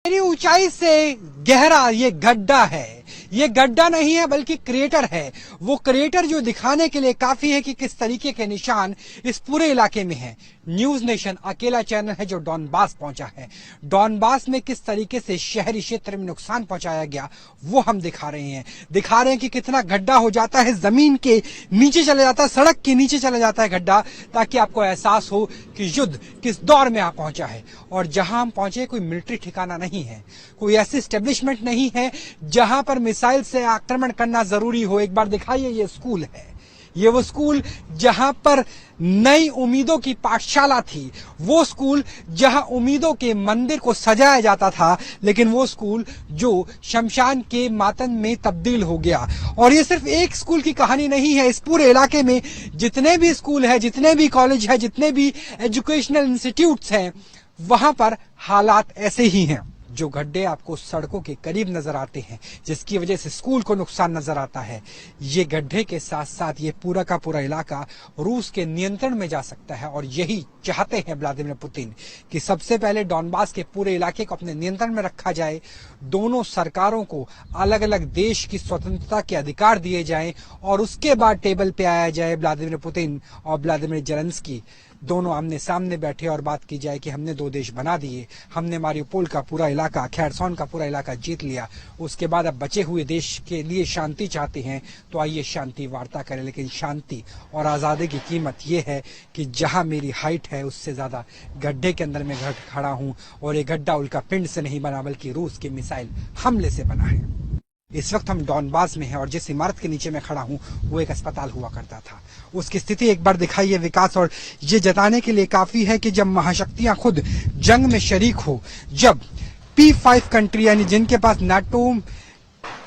मेरी ऊंचाई से गहरा ये गड्ढा है। ये गड्ढा नहीं है बल्कि क्रेटर है। वो क्रेटर जो दिखाने के लिए काफी है कि किस तरीके के निशान इस पूरे इलाके में हैं। न्यूज नेशन अकेला चैनल है जो डॉनबास पहुंचा है। डॉनबास में किस तरीके से शहरी क्षेत्र में नुकसान पहुंचाया गया वो हम दिखा रहे हैं। दिखा रहे हैं कि कितना गड्ढा हो जाता है, जमीन के नीचे चले जाता है, सड़क के नीचे चले जाता है गड्ढा, ताकि आपको एहसास हो कि युद्ध किस दौर में पहुंचा है। और जहां हम पहुंचे कोई मिलिट्री ठिकाना नहीं है, कोई ऐसी स्टेब्लिशमेंट नहीं है जहां पर मिसाइल से आक्रमण करना जरूरी हो। एक बार दिखाइए, ये स्कूल है। ये वो स्कूल जहां पर नई उम्मीदों की पाठशाला थी, वो स्कूल जहां उम्मीदों के मंदिर को सजाया जाता था, लेकिन वो स्कूल जो शमशान के मातम में तब्दील हो गया। और ये सिर्फ एक स्कूल की कहानी नहीं है। इस पूरे इलाके में जितने भी स्कूल है, जितने भी कॉलेज है, जितने भी एजुकेशनल इंस्टीट्यूट्स हैं, वहां पर हालात ऐसे ही हैं। जो गड्ढे आपको सड़कों के करीब नजर आते हैं, जिसकी वजह से स्कूल को नुकसान नजर आता है, ये गड्ढे के साथ साथ ये पूरा का पूरा इलाका रूस के नियंत्रण में जा सकता है। और यही चाहते हैं व्लादिमीर पुतिन कि सबसे पहले डॉनबास के पूरे इलाके को अपने नियंत्रण में रखा जाए, दोनों सरकारों को अलग अलग देश की स्वतंत्रता के अधिकार दिए जाएं, और उसके बाद टेबल पे आया जाए व्लादिमीर पुतिन और व्लादिमीर जेलेंस्की दोनों आमने सामने बैठे और बात की जाए कि हमने दो देश बना दिए, हमने मारिउपोल का पूरा इलाका, खेरसोन का पूरा इलाका जीत लिया, उसके बाद अब बचे हुए देश के लिए शांति चाहते हैं तो आइए शांति वार्ता करें। लेकिन शांति और आज़ादी की कीमत यह है कि जहां मेरी हाइट है उससे ज्यादा गड्ढे के अंदर मैं खड़ा हूं, और ये गड्ढा उल्का पिंड से नहीं बना बल्कि रूस के मिसाइल हमले से बना है। इस वक्त हम डॉनबास में हैं और जिस इमारत के नीचे मैं खड़ा हूं वो एक अस्पताल हुआ करता था। उसकी स्थिति एक बार दिखाइए विकास, और ये जताने के लिए काफी है कि जब महाशक्तियां खुद जंग में शरीक हो, जब P5 कंट्री यानी जिनके पास नाटो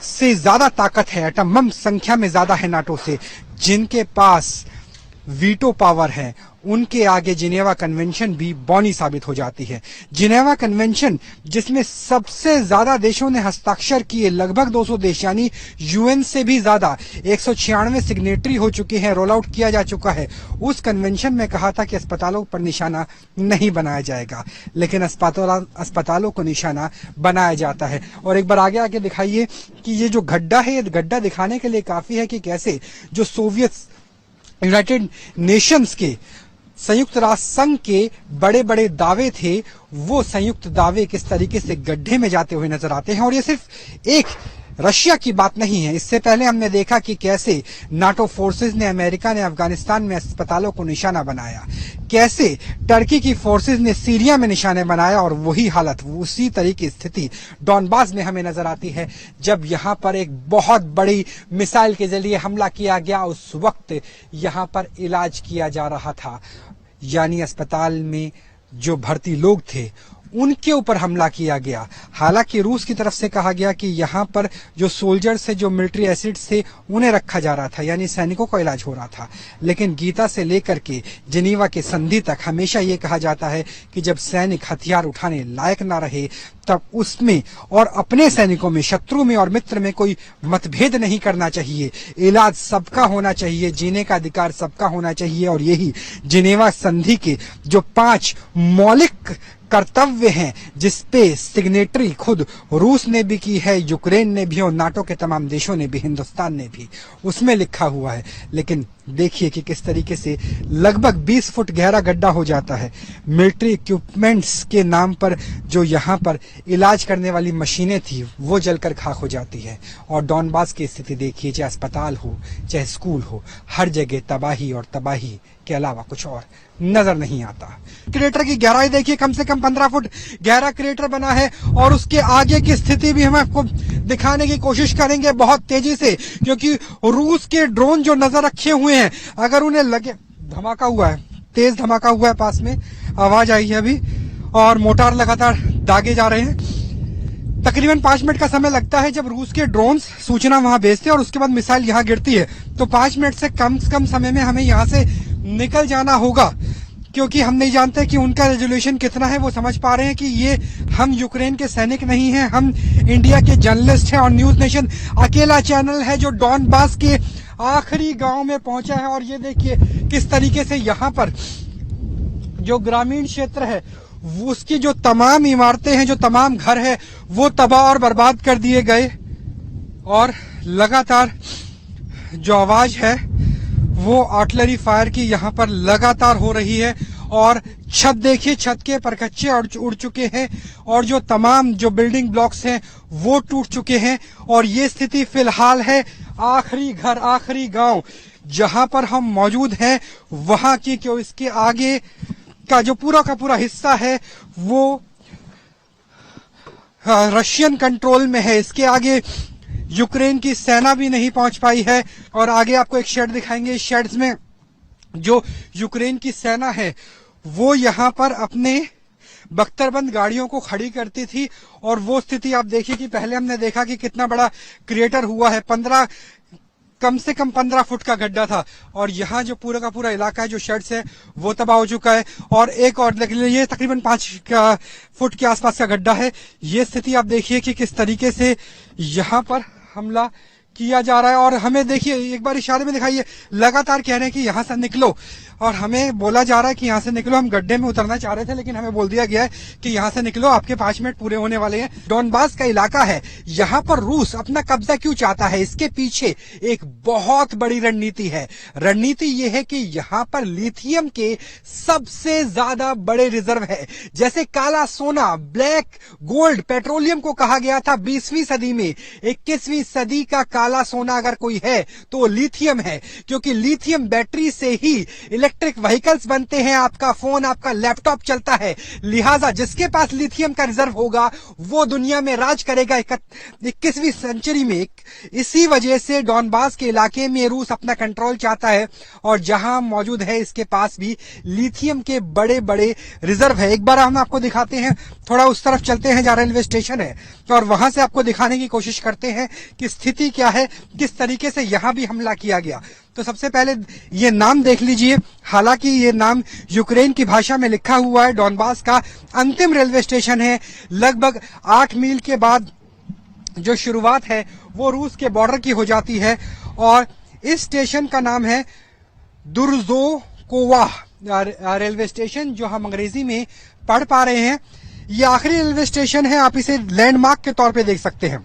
से ज्यादा ताकत है, एटम बम संख्या में ज्यादा है नाटो से, जिनके पास वीटो पावर है, उनके आगे जिनेवा कन्वेंशन भी बौनी साबित हो जाती है। जिनेवा कन्वेंशन जिसमें सबसे ज्यादा देशों ने हस्ताक्षर किए, लगभग 200 देश यानी यूएन से भी ज्यादा 196 सिग्नेटरी हो चुके हैं, रोल आउट किया जा चुका है। उस कन्वेंशन में कहा था कि अस्पतालों पर निशाना नहीं बनाया जाएगा, लेकिन अस्पतालों को निशाना बनाया जाता है। और एक बार आगे आके दिखाइए कि ये जो गड्ढा है, ये गड्ढा दिखाने के लिए काफी है कि कैसे जो सोवियत यूनाइटेड नेशंस के, संयुक्त राष्ट्र संघ के बड़े बड़े दावे थे, वो संयुक्त दावे किस तरीके से गड्ढे में जाते हुए नजर आते हैं। और ये सिर्फ एक रशिया की बात नहीं है। इससे पहले हमने देखा कि कैसे नाटो फोर्सेस ने, अमेरिका ने अफगानिस्तान में अस्पतालों को निशाना बनाया, कैसे टर्की की फोर्सेस ने सीरिया में निशाने बनाया, और वही हालत, उसी तरह की स्थिति डॉनबास में हमें नजर आती है। जब यहाँ पर एक बहुत बड़ी मिसाइल के जरिए हमला किया गया, उस वक्त यहाँ पर इलाज किया जा रहा था, यानी अस्पताल में जो भर्ती लोग थे उनके ऊपर हमला किया गया। हालांकि रूस की तरफ से कहा गया कि यहाँ पर जो सोल्जर्स से, जो मिलिट्री एसिड्स थे, उन्हें रखा जा रहा था, यानी सैनिकों का इलाज हो रहा था। लेकिन गीता से लेकर के जिनीवा के संधि तक हमेशा ये कहा जाता है कि जब सैनिक हथियार उठाने लायक ना रहे, तब उसमें और अपने सैनिकों में, शत्रु में और मित्र में कोई मतभेद नहीं करना चाहिए। इलाज सबका होना चाहिए, जीने का अधिकार सबका होना चाहिए। और यही जिनेवा संधि के जो 5 मौलिक कर्तव्य हैं, जिसपे सिग्नेटरी खुद रूस ने भी की है, यूक्रेन ने भी और नाटो के तमाम देशों ने भी, हिंदुस्तान ने भी, उसमें लिखा हुआ है। लेकिन देखिए कि किस तरीके से लगभग 20 फुट गहरा गड्ढा हो जाता है। मिलिट्री इक्विपमेंट्स के नाम पर जो यहाँ पर इलाज करने वाली मशीनें थी वो जलकर खाक हो जाती है। और डॉनबास की स्थिति देखिए, चाहे अस्पताल हो चाहे स्कूल हो, हर जगह तबाही और तबाही के अलावा कुछ और नजर नहीं आता। क्रेटर की गहराई देखिए, कम से कम 15 फुट गहरा क्रेटर बना है, और उसके आगे की स्थिति भी हम आपको दिखाने की कोशिश करेंगे बहुत तेजी से, क्योंकि रूस के ड्रोन जो नजर रखे हुए हैं, अगर उन्हें लगे, धमाका हुआ है, तेज धमाका हुआ है, पास में आवाज आई है अभी, और मोटार लगातार दागे जा रहे हैं। तकरीबन 5 मिनट का समय लगता है जब रूस के ड्रोन्स सूचना वहां भेजते हैं और उसके बाद मिसाइल यहां गिरती है। तो 5 मिनट से कम समय में हमें यहां से निकल जाना होगा, क्योंकि हम नहीं जानते कि उनका रेजोल्यूशन कितना है। वो समझ पा रहे हैं कि ये हम यूक्रेन के सैनिक नहीं हैं, हम इंडिया के जर्नलिस्ट हैं, और न्यूज नेशन अकेला चैनल है जो डॉनबास के आखिरी गांव में पहुंचा है। और ये देखिए किस तरीके से यहाँ पर जो ग्रामीण क्षेत्र है उसकी जो तमाम इमारतें हैं, जो तमाम घर है, वो तबाह और बर्बाद कर दिए गए। और लगातार जो आवाज है वो आर्टिलरी फायर की यहाँ पर लगातार हो रही है। और छत देखिए, छत के परखच्चे उड़ चुके हैं और जो तमाम जो बिल्डिंग ब्लॉक्स हैं वो टूट चुके हैं। और ये स्थिति फिलहाल है आखिरी घर, आखिरी गांव जहां पर हम मौजूद हैं वहां की। क्यों इसके आगे का जो पूरा का पूरा हिस्सा है वो रशियन कंट्रोल में है। इसके आगे यूक्रेन की सेना भी नहीं पहुंच पाई है। और आगे आपको एक शेड दिखाएंगे। इस शेड्स में जो यूक्रेन की सेना है वो यहां पर अपने बख्तरबंद गाड़ियों को खड़ी करती थी। और वो स्थिति आप देखिए कि पहले हमने देखा कि कितना बड़ा क्रिएटर हुआ है, कम से कम 15 फुट का गड्ढा था। और यहाँ जो पूरा का पूरा इलाका है, जो शेड्स है, वो तबाह हो चुका है। और एक और देख लीजिए, ये तकरीबन 5 फुट के आसपास का गड्ढा है। ये स्थिति आप देखिए कि किस तरीके से यहाँ पर हमला किया जा रहा है। और हमें देखिए, एक बार इशारे में दिखाइए, लगातार कह रहे हैं कि यहां से निकलो। और हमें बोला जा रहा है कि यहां से निकलो। हम गड्ढे में उतरना चाह रहे थे लेकिन हमें बोल दिया गया है कि यहां से निकलो, आपके 5 मिनट पूरे होने वाले हैं। डॉनबास का इलाका है, यहां पर रूस अपना कब्जा क्यों चाहता है? इसके पीछे एक बहुत बड़ी रणनीति है। रणनीति ये है कि यहां पर लिथियम के सबसे ज्यादा बड़े रिजर्व है। जैसे काला सोना, ब्लैक गोल्ड, पेट्रोलियम को कहा गया था 20वीं सदी में, 21वीं सदी का काला सोना अगर कोई है तो लिथियम है। क्योंकि लिथियम बैटरी से ही इलेक्ट्रिक व्हीकल्स बनते हैं, आपका फोन, आपका लैपटॉप चलता है। लिहाजा जिसके पास लिथियम का रिजर्व होगा वो दुनिया में राज करेगा 21वीं सेंचुरी में। इसी वजह से डॉनबास के इलाके में रूस अपना कंट्रोल चाहता है। और जहां मौजूद है इसके पास भी लिथियम के बड़े बड़े रिजर्व है। एक बार हम आपको दिखाते हैं, थोड़ा उस तरफ चलते हैं जहां रेलवे स्टेशन है और वहां से आपको दिखाने की कोशिश करते हैं कि स्थिति क्या है, किस तरीके से यहां भी हमला किया गया। तो सबसे पहले ये नाम देख लीजिए। हालांकि ये नाम यूक्रेन की भाषा में लिखा हुआ है। डॉनबास का अंतिम रेलवे स्टेशन है। लगभग 8 मील के बाद जो शुरुआत है वो रूस के बॉर्डर की हो जाती है। और इस स्टेशन का नाम है दुर्जोकोवा रेलवे स्टेशन, जो हम अंग्रेजी में पढ़ पा रहे हैं। ये आखिरी रेलवे स्टेशन है, आप इसे लैंडमार्क के तौर पे देख सकते हैं।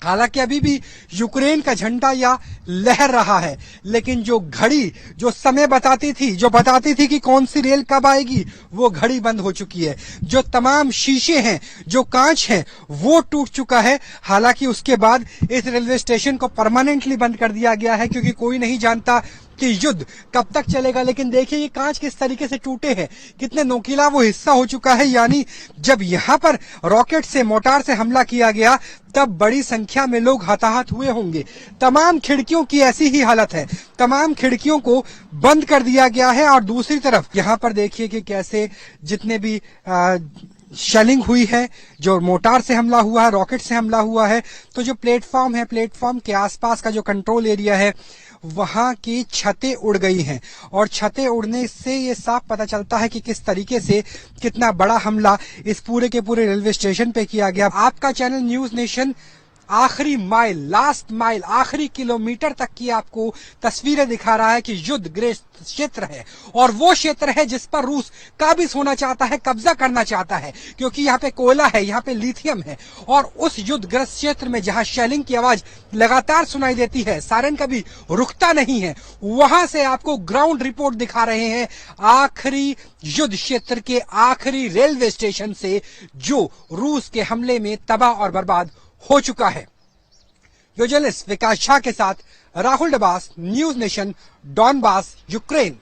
हालांकि अभी भी यूक्रेन का झंडा या लहर रहा है, लेकिन जो घड़ी जो समय बताती थी कि कौन सी रेल कब आएगी, वो घड़ी बंद हो चुकी है। जो तमाम शीशे हैं, जो कांच हैं, वो टूट चुका है। हालांकि उसके बाद इस रेलवे स्टेशन को परमानेंटली बंद कर दिया गया है, क्योंकि कोई नहीं जानता कि युद्ध कब तक चलेगा। लेकिन देखिए ये कांच किस तरीके से टूटे हैं, कितने नोकीला वो हिस्सा हो चुका है। यानी जब यहां पर रॉकेट से, मोटार से हमला किया गया तब बड़ी संख्या में लोग हताहत हुए होंगे। तमाम खिड़कियों की ऐसी ही हालत है, तमाम खिड़कियों को बंद कर दिया गया है। और दूसरी तरफ यहां पर देखिए कि कैसे जितने भी शेलिंग हुई है, जो मोटार से हमला हुआ है, रॉकेट से हमला हुआ है, तो जो प्लेटफॉर्म है, प्लेटफॉर्म के आसपास का जो कंट्रोल एरिया है वहां की छतें उड़ गई हैं। और छतें उड़ने से ये साफ पता चलता है कि किस तरीके से कितना बड़ा हमला इस पूरे के पूरे रेलवे स्टेशन पे किया गया। आपका चैनल न्यूज नेशन आखिरी माइल, लास्ट माइल, आखिरी किलोमीटर तक की आपको तस्वीरें दिखा रहा है कि युद्धग्रस्त क्षेत्र है। और वो क्षेत्र है जिस पर रूस काबिज होना चाहता है, कब्जा करना चाहता है, क्योंकि यहाँ पे कोयला है, यहाँ पे लिथियम है। और उस युद्धग्रस्त क्षेत्र में जहां शेलिंग की आवाज लगातार सुनाई देती है, सायरन कभी रुकता नहीं है, वहां से आपको ग्राउंड रिपोर्ट दिखा रहे हैं आखिरी युद्ध क्षेत्र के आखिरी रेलवे स्टेशन से, जो रूस के हमले में तबाह और बर्बाद हो चुका है। जर्नलिस्ट विकास झा के साथ Rahul Dabas, news nation, Donbas, Ukraine.